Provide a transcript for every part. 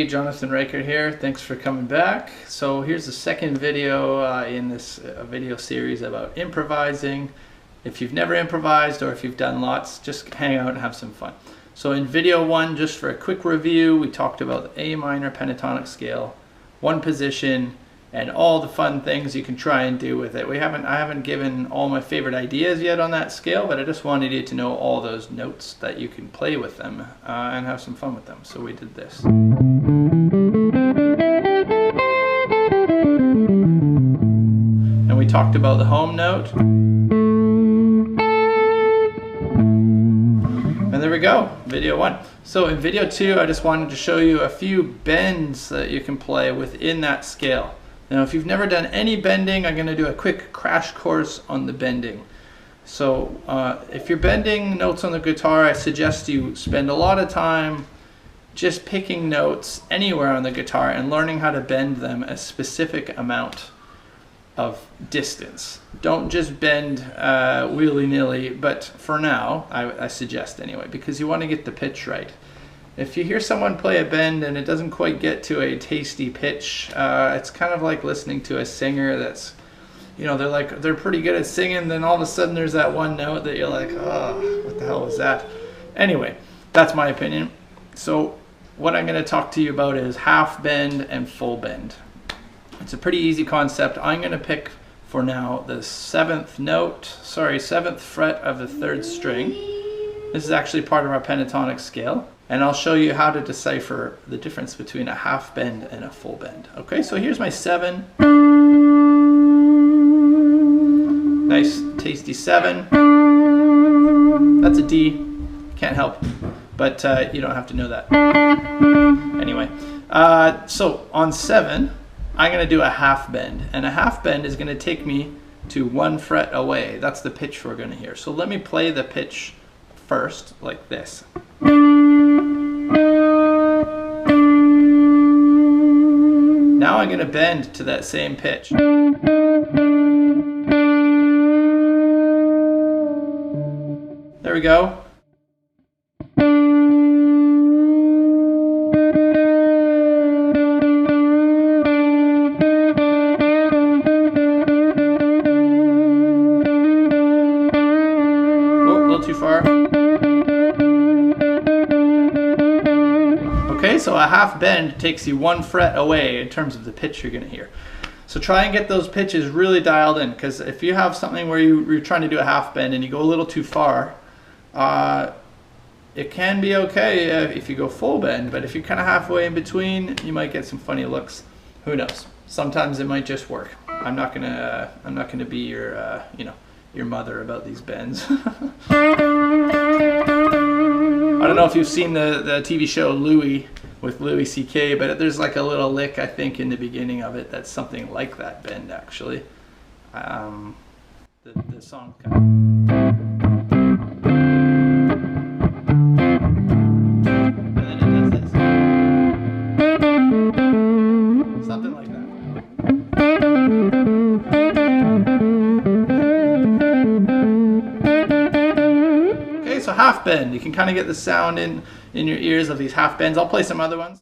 everybody, Jonathan Reichert here. Thanks for coming back. So here's the second video in this video series about improvising. If you've never improvised or if you've done lots, just hang out and have some fun. So in video one, just for a quick review, we talked about the A minor pentatonic scale, one position, and all the fun things you can try and do with it. I haven't given all my favorite ideas yet on that scale, but I just wanted you to know all those notes that you can play with them and have some fun with them. So we did this. And we talked about the home note. And there we go, video one. So in video two, I just wanted to show you a few bends that you can play within that scale. Now, if you've never done any bending, I'm going to do a quick crash course on the bending. So if you're bending notes on the guitar, I suggest you spend a lot of time just picking notes anywhere on the guitar and learning how to bend them a specific amount of distance. Don't just bend willy-nilly, but for now, I suggest anyway, because you want to get the pitch right. If you hear someone play a bend and it doesn't quite get to a tasty pitch, it's kind of like listening to a singer that's, you know, they're pretty good at singing, then all of a sudden there's that one note that you're like, oh, what the hell was that? Anyway, that's my opinion. So what I'm going to talk to you about is half bend and full bend. It's a pretty easy concept. I'm going to pick for now the seventh fret of the third string. This is actually part of our pentatonic scale. And I'll show you how to decipher the difference between a half bend and a full bend. Okay, so here's my 7. Nice, tasty 7. That's a D. Can't help, but you don't have to know that. Anyway, so on 7, I'm going to do a half bend. And a half bend is going to take me to 1 fret away. That's the pitch we're going to hear. So let me play the pitch first, like this. Now I'm going to bend to that same pitch. There we go. Oh, a little too far. Okay, so a half bend takes you 1 fret away in terms of the pitch you're going to hear. So try and get those pitches really dialed in, because if you have something where you're trying to do a half bend and you go a little too far, it can be okay if you go full bend, but if you're kind of halfway in between, you might get some funny looks. Who knows? Sometimes it might just work. I'm not gonna be your your mother about these bends. I don't know if you've seen the TV show Louie with Louis C.K., but there's like a little lick, I think, in the beginning of it that's something like that bend, actually. The song kind of... And then it does this. Something like that. So half bend, you can kind of get the sound in your ears of these half bends. I'll play some other ones.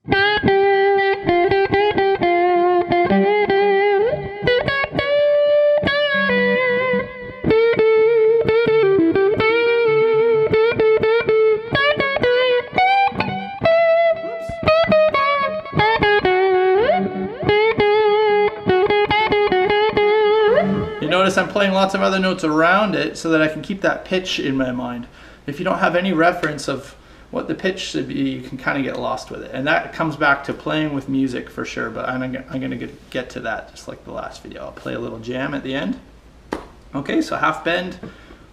You notice I'm playing lots of other notes around it so that I can keep that pitch in my mind. If you don't have any reference of what the pitch should be, you can kind of get lost with it. And that comes back to playing with music for sure, but I'm going to get to that just like the last video. I'll play a little jam at the end. Okay, so half bend,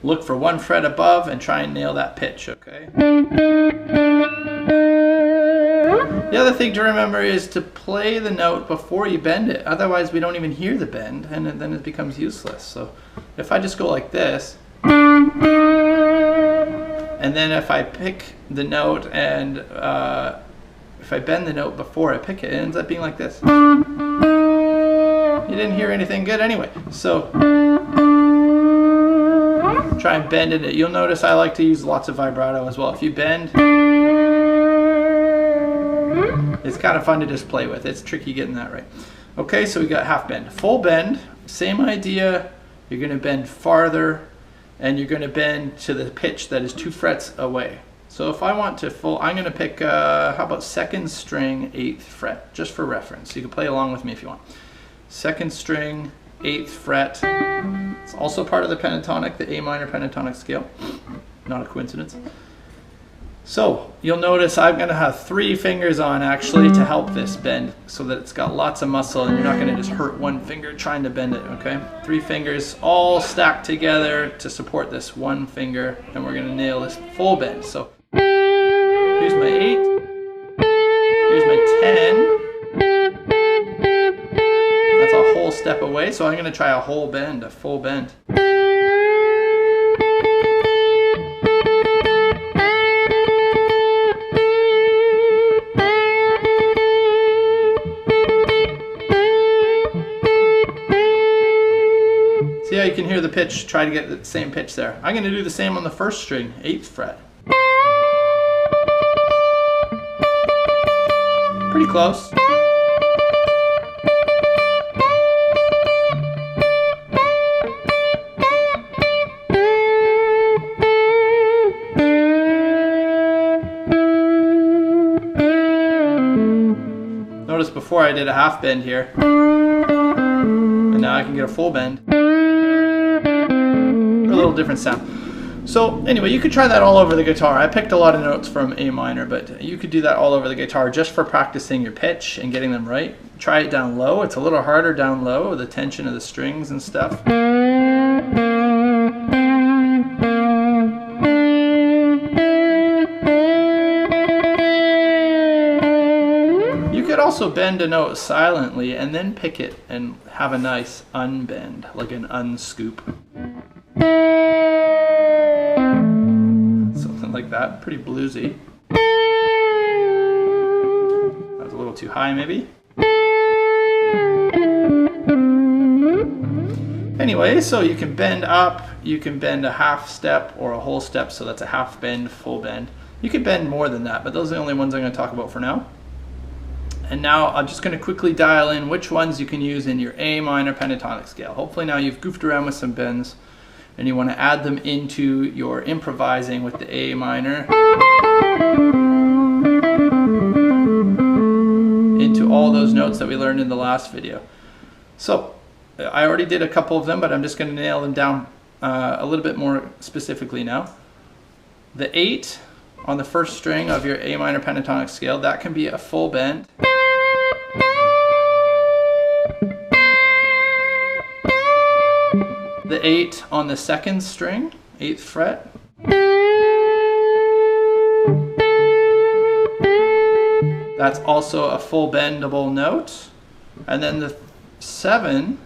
look for 1 fret above and try and nail that pitch, okay? The other thing to remember is to play the note before you bend it. Otherwise, we don't even hear the bend, and then it becomes useless. So if I just go like this, and then if I pick the note and if I bend the note before I pick it, it ends up being like this. You didn't hear anything good anyway. So try and bend it. You'll notice I like to use lots of vibrato as well. If you bend, It's kind of fun to just play with. It's tricky getting that right. Okay, so we got half bend. Full bend, same idea. You're going to bend farther, and you're going to bend to the pitch that is 2 frets away. So if I want to I'm going to pick, how about second string, 8th fret, just for reference. You can play along with me if you want. Second string, 8th fret. It's also part of the pentatonic, the A minor pentatonic scale. Not a coincidence. So you'll notice I'm going to have 3 fingers on actually to help this bend so that it's got lots of muscle and you're not going to just hurt one finger trying to bend it, okay? 3 fingers all stacked together to support this one finger, and we're going to nail this full bend. So here's my 8, here's my 10. That's a whole step away, so I'm going to try a whole bend, a full bend. See how you can hear the pitch, try to get the same pitch there. I'm going to do the same on the first string, 8th fret. Pretty close. Notice before I did a half bend here, and now I can get a full bend. A little different sound. So anyway, you could try that all over the guitar. I picked a lot of notes from A minor, but you could do that all over the guitar just for practicing your pitch and getting them right. Try it down low. It's a little harder down low with the tension of the strings and stuff. You could also bend a note silently and then pick it and have a nice unbend, like an unscoop. Something like that, pretty bluesy. That was a little too high maybe. Anyway, so you can bend up, you can bend a half step or a whole step, so that's a half bend, full bend. You could bend more than that, but those are the only ones I'm going to talk about for now. And now I'm just going to quickly dial in which ones you can use in your A minor pentatonic scale. Hopefully now you've goofed around with some bends and you want to add them into your improvising with the A minor, into all those notes that we learned in the last video. So I already did a couple of them, but I'm just going to nail them down a little bit more specifically now. The 8 on the first string of your A minor pentatonic scale, that can be a full bend. The 8 on the second string, 8th fret. That's also a full bendable note. And then the 7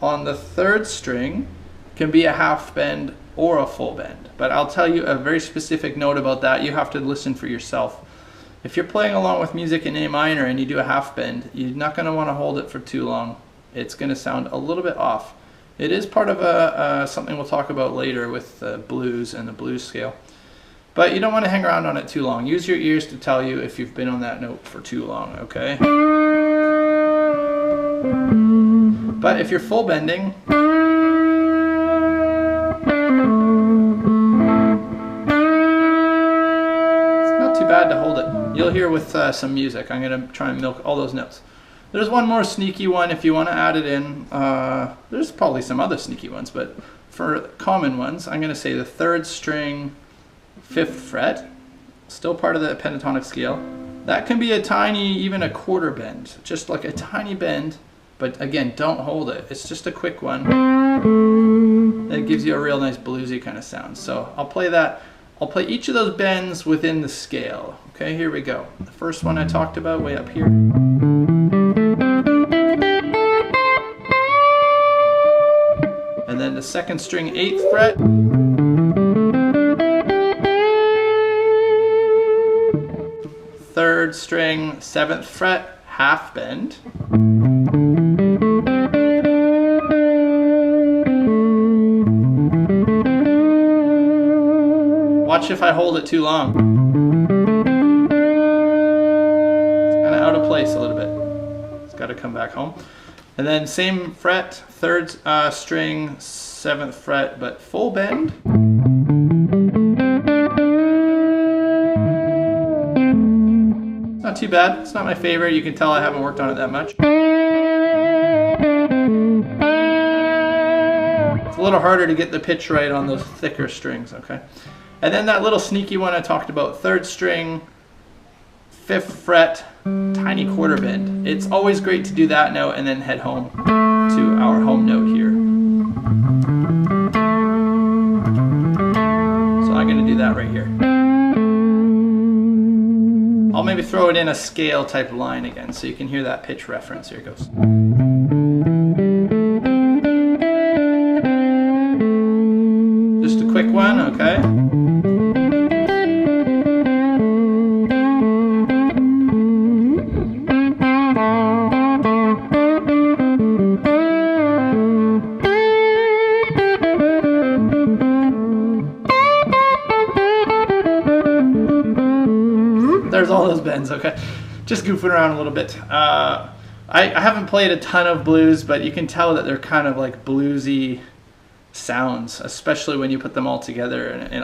on the third string can be a half bend or a full bend. But I'll tell you a very specific note about that. You have to listen for yourself. If you're playing along with music in A minor and you do a half bend, you're not going to want to hold it for too long. It's going to sound a little bit off. It is part of something we'll talk about later with the blues and the blues scale. But you don't want to hang around on it too long. Use your ears to tell you if you've been on that note for too long, okay? But if you're full bending, it's not too bad to hold it. You'll hear with some music. I'm going to try and milk all those notes. There's one more sneaky one if you want to add it in. There's probably some other sneaky ones, but for common ones, I'm going to say the third string, 5th fret, still part of the pentatonic scale. That can be a tiny, even a quarter bend, just like a tiny bend, but again, don't hold it. It's just a quick one. It gives you a real nice bluesy kind of sound. So I'll play that. I'll play each of those bends within the scale. Okay, here we go. The first one I talked about way up here. And then the second string, 8th fret. Third string, 7th fret, half bend. Watch if I hold it too long. of place a little bit. It's got to come back home. And then same fret, 3rd string, 7th fret, but full bend. Not too bad. It's not my favorite. You can tell I haven't worked on it that much. It's a little harder to get the pitch right on those thicker strings, okay? And then that little sneaky one I talked about, 3rd string, 5th fret, tiny quarter bend. It's always great to do that note and then head home to our home note here. So I'm going to do that right here. I'll maybe throw it in a scale type line again so you can hear that pitch reference. Here it goes. Just a quick one, okay? There's all those bends, okay? Just goofing around a little bit. I haven't played a ton of blues, but you can tell that they're kind of like bluesy sounds, especially when you put them all together in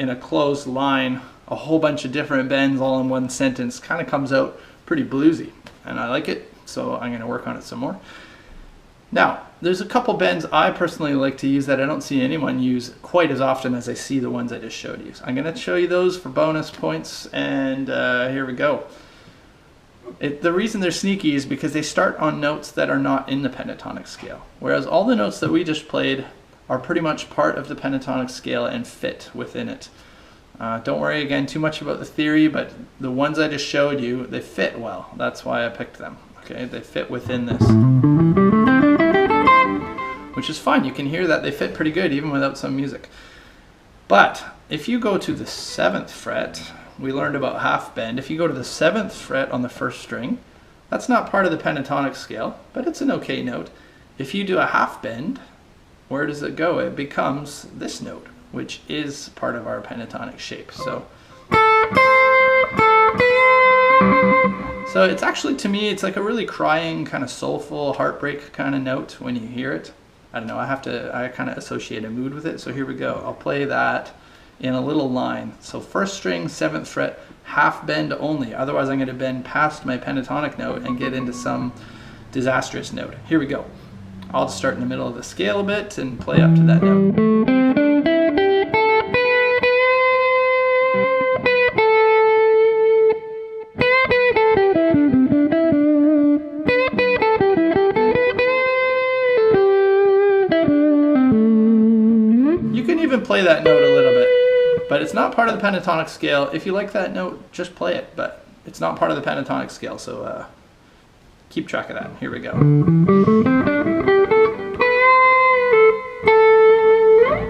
a closed line. A whole bunch of different bends all in one sentence kind of comes out pretty bluesy, and I like it, so I'm going to work on it some more. Now, there's a couple bends I personally like to use that I don't see anyone use quite as often as I see the ones I just showed you. So I'm going to show you those for bonus points, and here we go. The reason they're sneaky is because they start on notes that are not in the pentatonic scale, whereas all the notes that we just played are pretty much part of the pentatonic scale and fit within it. Don't worry again too much about the theory, but the ones I just showed you, they fit well. That's why I picked them. Okay, they fit within this, which is fine. You can hear that they fit pretty good even without some music. But if you go to the 7th fret, we learned about half bend. If you go to the 7th fret on the 1st string, that's not part of the pentatonic scale, but it's an okay note. If you do a half bend, where does it go? It becomes this note, which is part of our pentatonic shape. So it's actually, to me, it's like a really crying, kind of soulful, heartbreak kind of note when you hear it. I don't know, I kind of associate a mood with it. So here we go. I'll play that in a little line. So 1st string, 7th fret, half bend only. Otherwise I'm going to bend past my pentatonic note and get into some disastrous note. Here we go. I'll just start in the middle of the scale a bit and play up to that note. Play that note a little bit, but it's not part of the pentatonic scale. If you like that note, just play it, but it's not part of the pentatonic scale, so keep track of that. Here we go.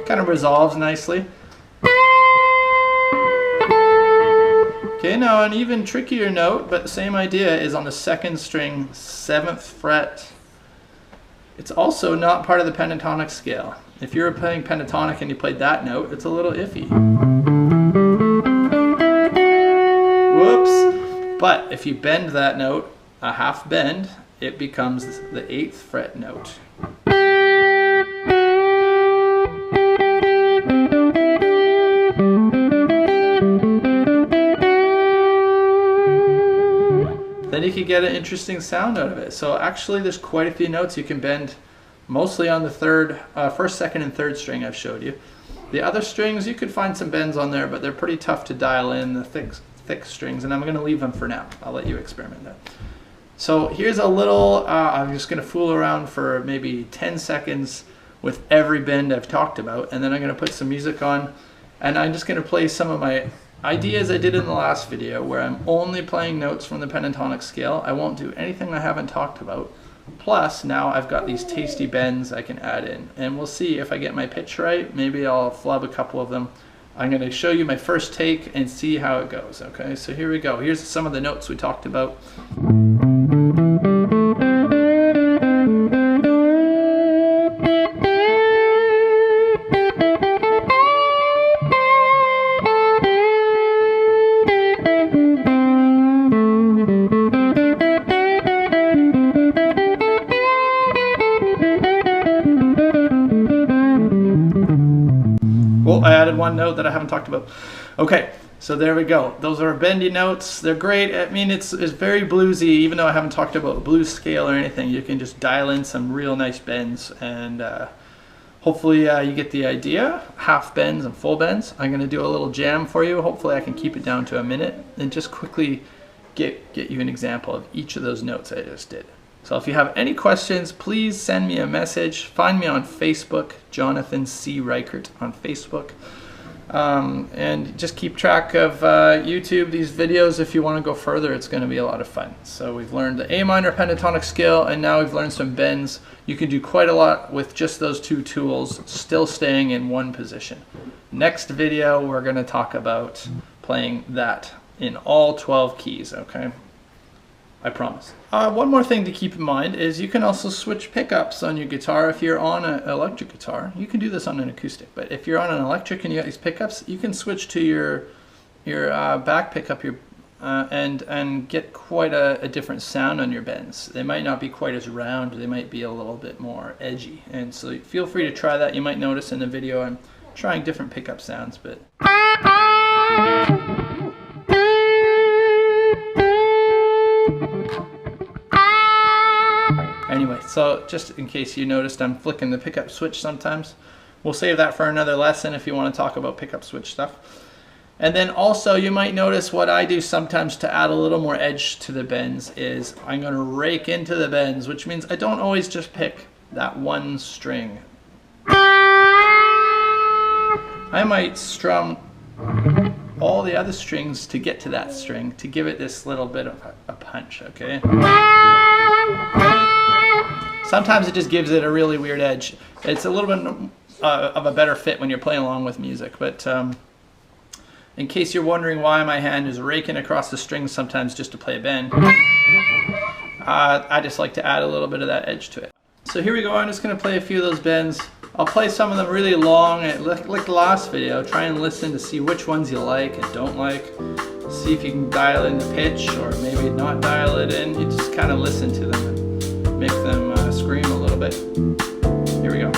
Kind of resolves nicely. Okay, now an even trickier note, but the same idea, is on the 2nd string, 7th fret. It's also not part of the pentatonic scale. If you were playing pentatonic and you played that note, it's a little iffy. Whoops. But if you bend that note, a half bend, it becomes the 8th fret note. Then you can get an interesting sound out of it. So actually there's quite a few notes you can bend, mostly on the 1st, 2nd, and 3rd string I've showed you. The other strings, you could find some bends on there, but they're pretty tough to dial in, the thick strings, and I'm going to leave them for now. I'll let you experiment that. So here's a little, I'm just going to fool around for maybe 10 seconds with every bend I've talked about, and then I'm going to put some music on, and I'm just going to play some of my ideas I did in the last video, where I'm only playing notes from the pentatonic scale. I won't do anything I haven't talked about. Plus, now I've got these tasty bends I can add in, and we'll see if I get my pitch right. Maybe I'll flub a couple of them. I'm going to show you my first take and see how it goes. Okay, so here we go. Here's some of the notes we talked about. note that I haven't talked about. Okay, so there we go. Those are bendy notes. They're great. I mean, it's very bluesy, even though I haven't talked about a blues scale or anything. You can just dial in some real nice bends, and hopefully you get the idea. Half bends and full bends. I'm going to do a little jam for you. Hopefully I can keep it down to a minute and just quickly get you an example of each of those notes I just did. So if you have any questions, please send me a message. Find me on Facebook, Jonathan C. Reichert on Facebook. And just keep track of YouTube, these videos. If you want to go further, it's going to be a lot of fun. So we've learned the A minor pentatonic scale, and now we've learned some bends. You can do quite a lot with just those two tools, still staying in one position. Next video, we're going to talk about playing that in all 12 keys, okay? I promise. One more thing to keep in mind is you can also switch pickups on your guitar. If you're on an electric guitar, you can do this on an acoustic, but if you're on an electric and you got these pickups, you can switch to your back pickup and get quite a different sound on your bends. They might not be quite as round, they might be a little bit more edgy, and so feel free to try that. You might notice in the video I'm trying different pickup sounds, but anyway, so just in case you noticed, I'm flicking the pickup switch sometimes. We'll save that for another lesson if you want to talk about pickup switch stuff. And then also you might notice what I do sometimes to add a little more edge to the bends is I'm going to rake into the bends, which means I don't always just pick that one string. I might strum all the other strings to get to that string to give it this little bit of a punch, okay? Sometimes it just gives it a really weird edge. It's a little bit of a better fit when you're playing along with music, but in case you're wondering why my hand is raking across the strings sometimes just to play a bend, I just like to add a little bit of that edge to it. So here we go, I'm just going to play a few of those bends. I'll play some of them really long, like the last video. Try and listen to see which ones you like and don't like. See if you can dial in the pitch or maybe not dial it in. You just kind of listen to them and make them scream a little bit. Here we go.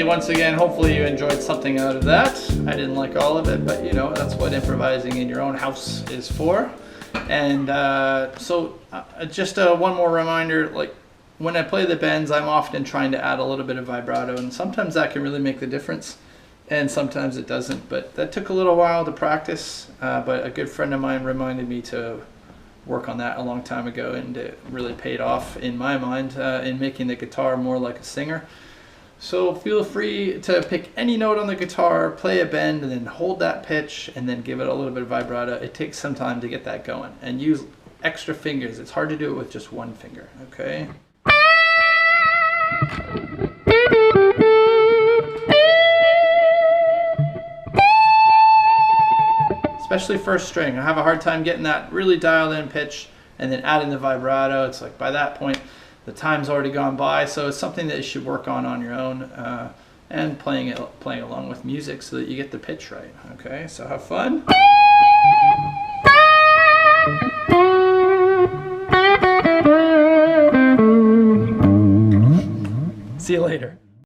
Once again, hopefully you enjoyed something out of that. I didn't like all of it, but you know, that's what improvising in your own house is for. And just one more reminder, like when I play the bends, I'm often trying to add a little bit of vibrato, and sometimes that can really make the difference, and sometimes it doesn't. But that took a little while to practice, but a good friend of mine reminded me to work on that a long time ago, and it really paid off in my mind in making the guitar more like a singer. So feel free to pick any note on the guitar, play a bend, and then hold that pitch, and then give it a little bit of vibrato. It takes some time to get that going. And use extra fingers. It's hard to do it with just one finger, okay? Especially first string. I have a hard time getting that really dialed in pitch and then adding the vibrato. It's like by that point, the time's already gone by, so it's something that you should work on your own and playing along with music so that you get the pitch right. Okay, so have fun. See you later.